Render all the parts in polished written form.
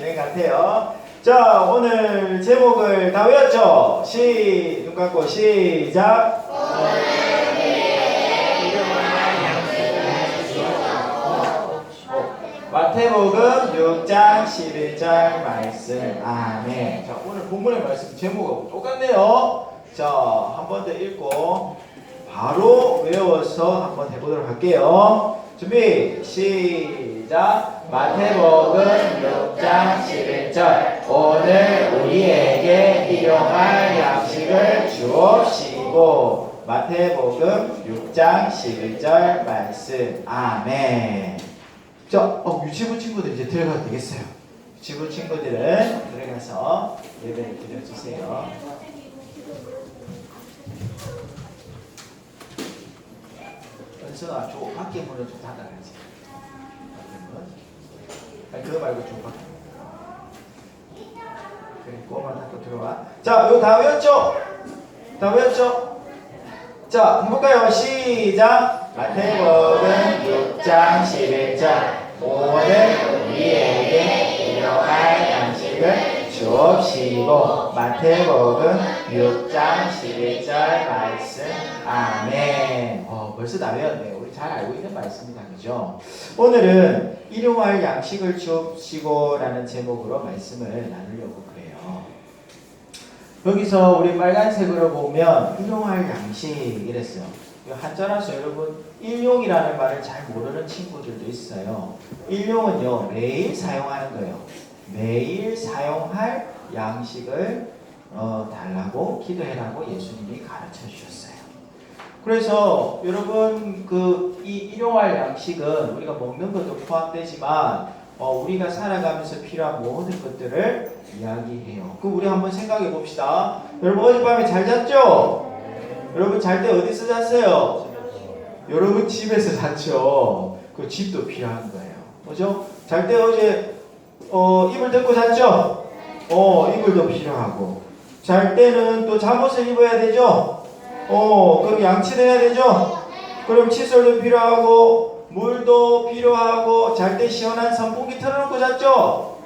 네, 같아요. 자, 오늘 제목을 다 외웠죠? 눈 감고 시작. 마태복음 6장 11절 말씀. 아멘. 자, 오늘 본문의 말씀 제목하고 똑같네요. 자, 한 번 더 읽고 바로 외워서 한번 해보도록 할게요. 준비 시작. 마태복음 6장 11절 오늘 우리에게 일용할 양식을 주옵시고. 마태복음 6장 11절 말씀. 아멘. 자, 유치부 친구들 이제 들어가도 되겠어요. 유치부 친구들은 들어가서 예배를 드려주세요. 은선아, 저 밖에 문을 좀 닫아야지. 아니, 그거 말고 좀 밖에. 그래, 그거만 닫고 들어와. 자, 이거 다 외웠죠? 다 외웠죠? 자, 해볼까요? 시작! 마태복음 6장 11절 오늘 우리에게 일용할 양식을 주옵시고. 마태복음 6장 11절 말씀. 아멘. 벌써 다 외웠네요. 우리 잘 알고 있는 말씀이다, 그죠? 오늘은 일용할 양식을 주옵시고 라는 제목으로 말씀을 나누려고 그래요. 여기서 우리 빨간색으로 보면 일용할 양식 이랬어요. 한자라서 여러분 일용이라는 말을 잘 모르는 친구들도 있어요. 일용은요, 매일 사용하는 거예요. 매일 사용할 양식을 달라고 기도해라고 예수님이 가르쳐 주셨어요. 그래서 여러분 이 일용할 양식은 우리가 먹는 것도 포함되지만 우리가 살아가면서 필요한 모든 것들을 이야기해요. 그럼 우리 한번 생각해 봅시다. 여러분 어젯밤에 잘 잤죠? 여러분 잘 때 어디서 잤어요? 여러분 집에서 잤죠. 그 집도 필요한 거예요. 그죠? 잘 때 어제 이불 덮고 잤죠? 이불도 필요하고. 잘 때는 또 잠옷을 입어야 되죠? 그럼 양치도 해야 되죠? 그럼 칫솔도 필요하고 물도 필요하고. 잘 때 시원한 선풍기 틀어놓고 잤죠?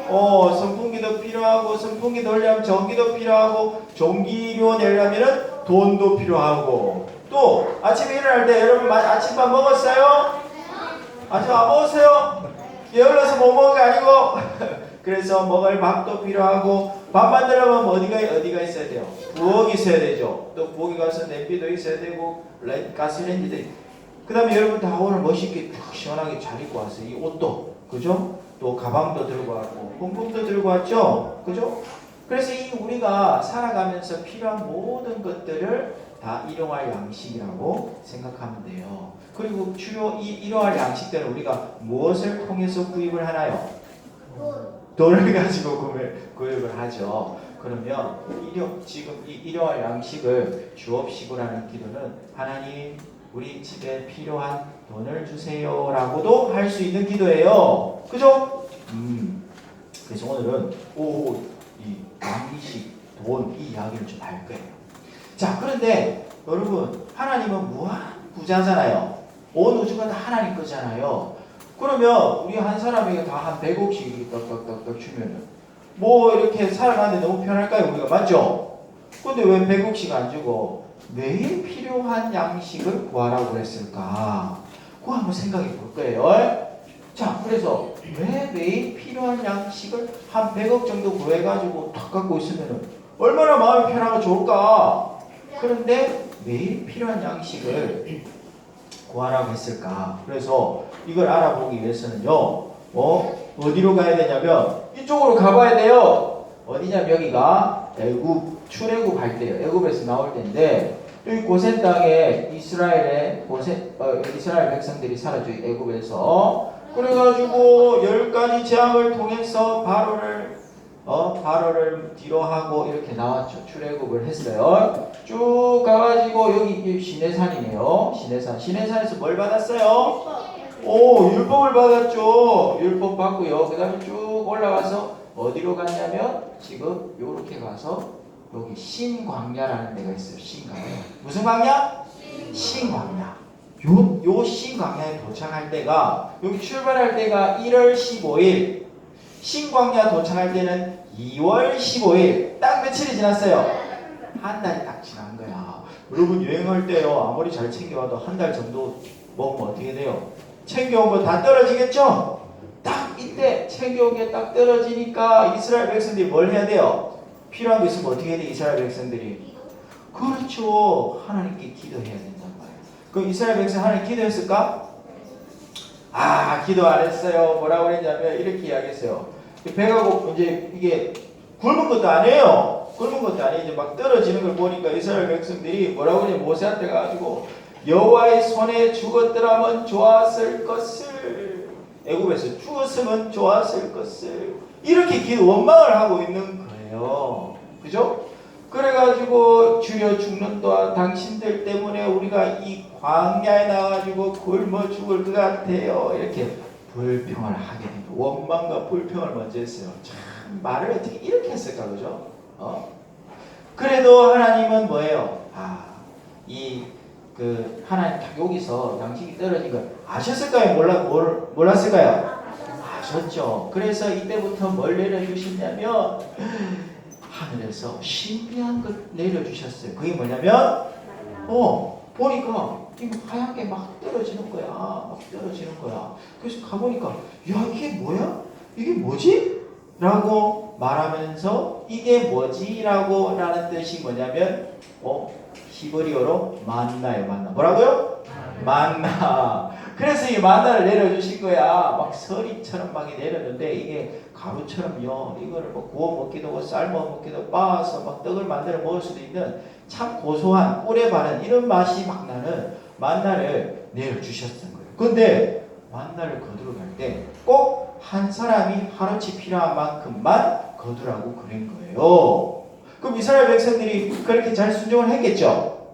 선풍기도 필요하고. 선풍기 돌려면 전기도 필요하고. 전기료 내려면은 돈도 필요하고. 또 아침에 일어날 때 여러분 아침밥 먹었어요? 아침 안 먹었어요? 게을러서 못 먹은 게 아니고 그래서 먹을 밥도 필요하고. 밥 만들려면 어디가 있어야 돼요? 부엌이 있어야 되죠. 또 부엌에 가서 냄비도 있어야 되고 가스레인지도 있고. 그 다음에 여러분 다 오늘 멋있게 시원하게 잘 입고 왔어요. 이 옷도, 그죠? 또 가방도 들고 왔고 본품도 들고 왔죠? 그죠? 그래서 이 우리가 살아가면서 필요한 모든 것들을 다 일용할 양식이라고 생각하면 돼요. 그리고 주로 이 일용할 양식들은 우리가 무엇을 통해서 구입을 하나요? 돈을 가지고 구입을 하죠. 그러면 지금 이 일용할 양식을 주옵시고라는 기도는 하나님 우리 집에 필요한 돈을 주세요라고도 할 수 있는 기도예요. 그죠? 그래서 오늘은 이 양식, 돈, 이 이야기를 좀 할 거예요. 자, 그런데 여러분 하나님은 무한 부자잖아요. 온 우주가 다 하나님 거잖아요. 그러면 우리 한 사람에게 다 한 100억씩 떡떡떡떡 주면은 뭐 이렇게 살아가는데 너무 편할까요? 우리가 맞죠? 근데 왜 100억씩 안 주고 매일 필요한 양식을 구하라고 했을까? 그거 한번 생각해 볼 거예요. 자, 그래서 왜 매일 필요한 양식을 한 100억 정도 구해가지고 탁 갖고 있으면 얼마나 마음이 편하고 좋을까? 그런데 매일 필요한 양식을 구하라고 했을까? 그래서 이걸 알아보기 위해서는요, 어디로 가야 되냐면 이쪽으로 가봐야 돼요. 어디냐면 여기가 애굽, 출애굽 할 때요. 애굽에서 나올 때인데 여기 고센 땅에 이스라엘 백성들이 살았죠. 애굽에서. 그래가지고 10가지 재앙을 통해서 바로를 뒤로 하고 이렇게 나왔죠. 출애굽을 했어요. 쭉 가가지고 여기 시내산이네요. 시내산에서 뭘 받았어요? 율법을 받았죠. 율법 받고요. 그 다음에 쭉 올라가서 어디로 갔냐면 지금 요렇게 가서 여기 신광야라는 데가 있어요. 신광야. 무슨 광야? 신광야. 요 신광야에 도착할 때가, 여기 출발할 때가 1월 15일 신광야 도착할 때는 2월 15일. 딱 며칠이 지났어요? 한 달이 딱 지난 거야. 여러분 여행할 때요. 아무리 잘 챙겨와도 한 달 정도 먹으면 어떻게 돼요? 챙겨온 거 다 떨어지겠죠? 딱 이때 챙겨온 게 딱 떨어지니까 이스라엘 백성들이 뭘 해야 돼요? 필요한 거 있으면 어떻게 해야 돼? 이스라엘 백성들이. 그렇죠. 하나님께 기도해야 된단 말이에요. 그럼 이스라엘 백성 하나님 기도했을까? 기도 안 했어요. 뭐라고 그랬냐면 이렇게 이야기했어요. 배가 고프 이제 이게 굶은 것도 아니에요. 굶은 것도 아니에요. 이제 막 떨어지는 걸 보니까 이스라엘 백성들이 뭐라고 그러냐 모세한테 가지고 여호와의 손에 죽었더라면 좋았을 것을 애굽에서 죽었으면 좋았을 것을 이렇게 원망을 하고 있는 거예요. 그죠? 그래가지고 주여 죽는 동안 당신들 때문에 우리가 이 광야에 나와가지고 굶어 죽을 것 같아요. 이렇게 불평을 하게 된 거예요. 원망과 불평을 먼저 했어요. 참 말을 어떻게 이렇게 했을까 그죠? 그래도 하나님은 뭐예요? 하나님 여기서 양식이 떨어진 걸 아셨을까요? 몰랐을까요? 아셨죠. 그래서 이때부터 뭘 내려주시냐면 하늘에서 신비한 걸 내려주셨어요. 그게 뭐냐면 보니까 이거 하얀 게 막 떨어지는 거야. 막 떨어지는 거야. 그래서 가보니까 야 이게 뭐야? 이게 뭐지? 라고 말하면서 이게 뭐지? 라는 뜻이 뭐냐면 히브리어로 만나요. 만나. 뭐라고요? 만나. 그래서 이 만나를 내려주신 거야. 막 서리처럼 막 내렸는데 이게 가루처럼요. 이거를 뭐 구워 먹기도 하고 삶아 먹기도 하고 빻아서 막 떡을 만들어 먹을 수도 있는 참 고소한 꿀에 바른 이런 맛이 막 나는 만나를 내려주셨던 거예요. 근데 만나를 거두러 갈 때 꼭 한 사람이 하루치 필요한 만큼만 거두라고 그런 거예요. 그럼 이스라엘 백성들이 그렇게 잘 순종을 했겠죠?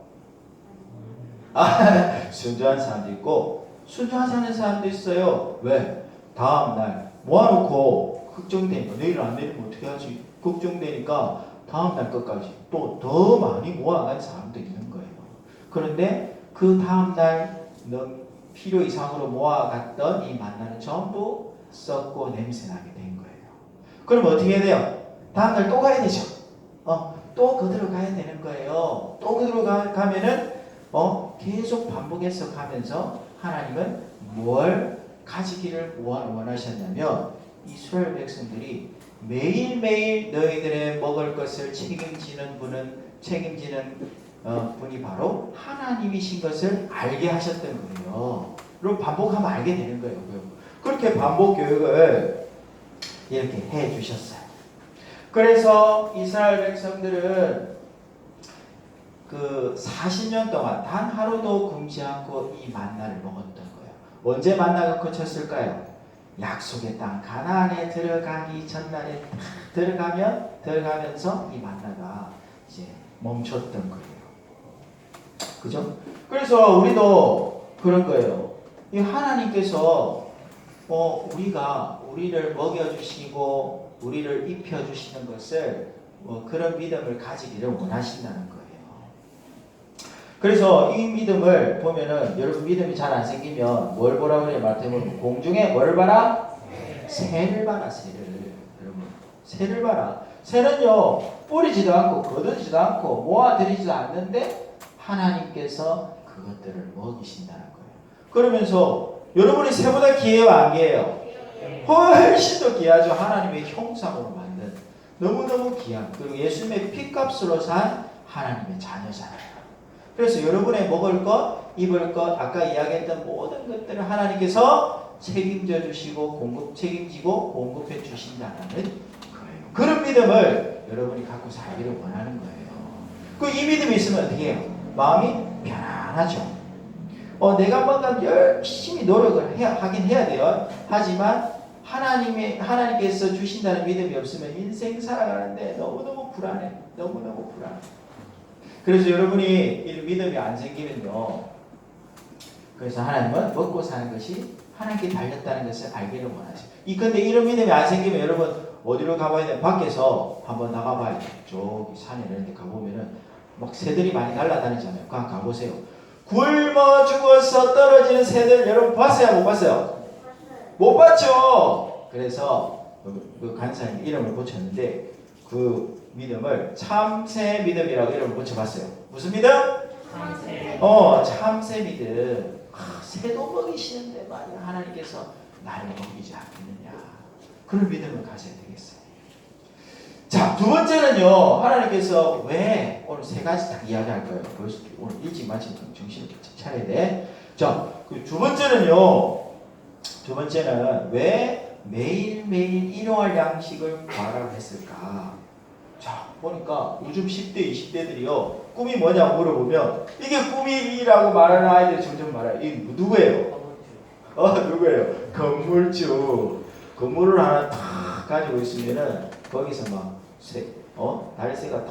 순종한 사람도 있고 순종하지 않은 사람도 있어요. 왜? 다음날 모아놓고 걱정되니까 내일 안 내리면 어떻게 하지? 걱정되니까 다음날 것까지 또 더 많이 모아간 사람도 있는 거예요. 그런데 그 다음날 필요 이상으로 모아갔던 이 만나는 전부 썩고 냄새나게 된 거예요. 그럼 어떻게 해야 돼요? 다음날 또 가야 되죠. 또 그대로 가야 되는 거예요. 또 그대로 가면은 계속 반복해서 가면서 하나님은 뭘 가지기를 원하셨냐면 이스라엘 백성들이 매일매일 너희들의 먹을 것을 책임지는 분이 바로 하나님이신 것을 알게 하셨던 거예요. 그럼 반복하면 알게 되는 거예요. 그렇게 반복 교육을 이렇게 해 주셨어요. 그래서 이스라엘 백성들은 그 40년 동안 단 하루도 굶지 않고 이 만나를 먹었던 거예요. 언제 만나가 그쳤을까요? 약속의 땅 가나안에 들어가기 전날에 들어가면서 이 만나가 이제 멈췄던 거예요. 그죠? 그래서 우리도 그런 거예요. 이 하나님께서 우리를 먹여주시고 우리를 입혀주시는 것을 그런 믿음을 가지기를 원하신다는 거예요. 그래서 이 믿음을 보면은 여러분 믿음이 잘 안 생기면 뭘 보라고 그래요? 마태복음 공중에 뭘 봐라? 새를 봐라. 새를. 여러분 새를 봐라. 새는요 뿌리지도 않고 거두지도 않고 모아들이지도 않는데 하나님께서 그것들을 먹이신다는 거예요. 그러면서 여러분이 새보다 귀해요? 안 귀해요? 훨씬 더 귀하죠. 하나님의 형상으로 만든 너무너무 귀한 그리고 예수님의 피값으로 산 하나님의 자녀잖아요. 그래서 여러분의 먹을 것, 입을 것, 아까 이야기했던 모든 것들을 하나님께서 책임져 주시고 책임지고 공급해 주신다는 거예요. 그런 믿음을 여러분이 갖고 살기를 원하는 거예요. 이 믿음이 있으면 어떻게 해요? 마음이 편안하죠. 내가 뭔가 열심히 노력을 하긴 해야 돼요. 하지만 하나님께서 주신다는 믿음이 없으면 인생 살아가는데 너무너무 불안해. 너무너무 불안해. 그래서 여러분이 이 믿음이 안 생기면요. 그래서 하나님은 먹고 사는 것이 하나님께 달렸다는 것을 알기를 원하세요. 근데 이런 믿음이 안 생기면 여러분 어디로 가봐야 돼요? 밖에서 한번 나가봐야 돼요. 저기 산에 이런 데 가보면은 막 새들이 많이 날아다니잖아요. 그냥 가보세요. 굶어 죽어서 떨어지는 새들 여러분 봤어요? 못 봤어요? 못 봤죠? 그래서 그 간사님 이름을 붙였는데 그 믿음을 참새 믿음이라고 이름을 붙여봤어요. 무슨 믿음? 참새. 참새 믿음. 새도 먹이시는데 말이야 하나님께서 나를 먹이지 않겠느냐. 그런 믿음을 가져야 되겠어요. 자, 두 번째는요. 하나님께서 왜 오늘 세 가지 딱 이야기할 거예요. 벌써 오늘 일찍 마치면 정신을 차려야 돼. 자, 그 두 번째는요. 두 번째는 왜 매일매일 일용할 양식을 구하라고 했을까? 자, 보니까 요즘 10대, 20대들이요. 꿈이 뭐냐고 물어보면 이게 꿈이라고 말하는 아이들 점점 말해요. 이 누구예요? 누구예요? 건물주. 건물을 하나 탁 가지고 있으면은 거기서 막 날새가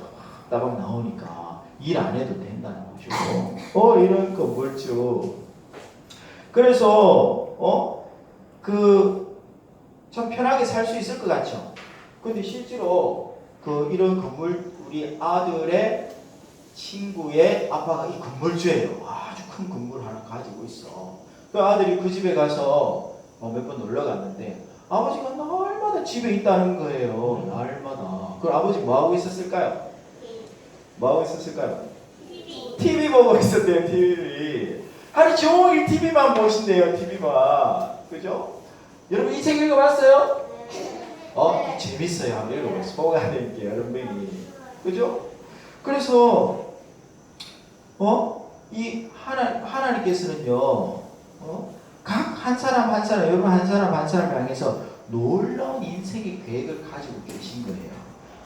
따박 나오니까 일 안 해도 된다는 거죠. 이런 건물주. 그래서 참 편하게 살 수 있을 것 같죠. 근데 실제로 이런 건물 우리 아들의 친구의 아빠가 이 건물주예요. 아주 큰 건물 하나 가지고 있어. 그 아들이 그 집에 가서 몇 번 놀러 갔는데 아버지가 날마다 집에 있다는 거예요. 날마다. 그럼 아버지 뭐 하고 있었을까요? 뭐 하고 있었을까요? TV 보고 있었대요. TV. 하루 종일 TV만 보신대요. TV만. 그죠? 여러분 이 책 읽어봤어요? 재밌어요. 한번 읽어보세요. 소가님께 여러분이. 그죠? 그래서 이 하나님께서는요. 각 한 사람 한 사람, 여러분 한 사람 한 사람을 향해서 놀라운 인생의 계획을 가지고 계신 거예요.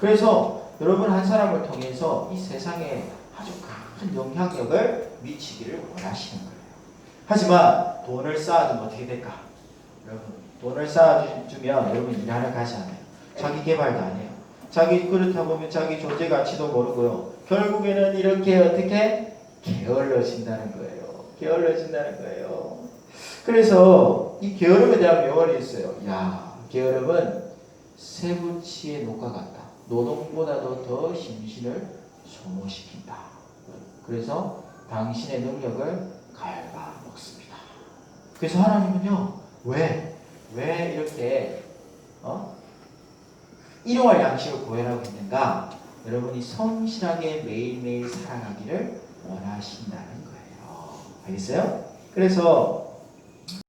그래서 여러분 한 사람을 통해서 이 세상에 아주 큰 영향력을 미치기를 원하시는 거예요. 하지만 돈을 쌓아두면 어떻게 될까? 여러분 돈을 쌓아주면 여러분 일하러 가지 않아요. 자기 개발도 안 해요. 그렇다 보면 자기 존재 가치도 모르고요. 결국에는 이렇게 어떻게 게을러진다는 거예요. 게을러진다는 거예요. 그래서 이 게으름에 대한 명언이 있어요. 게으름은 쇠붙이의 녹과 같다. 노동보다도 더 심신을 소모시킨다. 그래서 당신의 능력을 갉아먹습니다. 그래서 하나님은요, 왜 이렇게 일용할 양식을 구해라고 했는가? 여러분이 성실하게 매일매일 살아가기를 원하신다는 거예요. 알겠어요? 그래서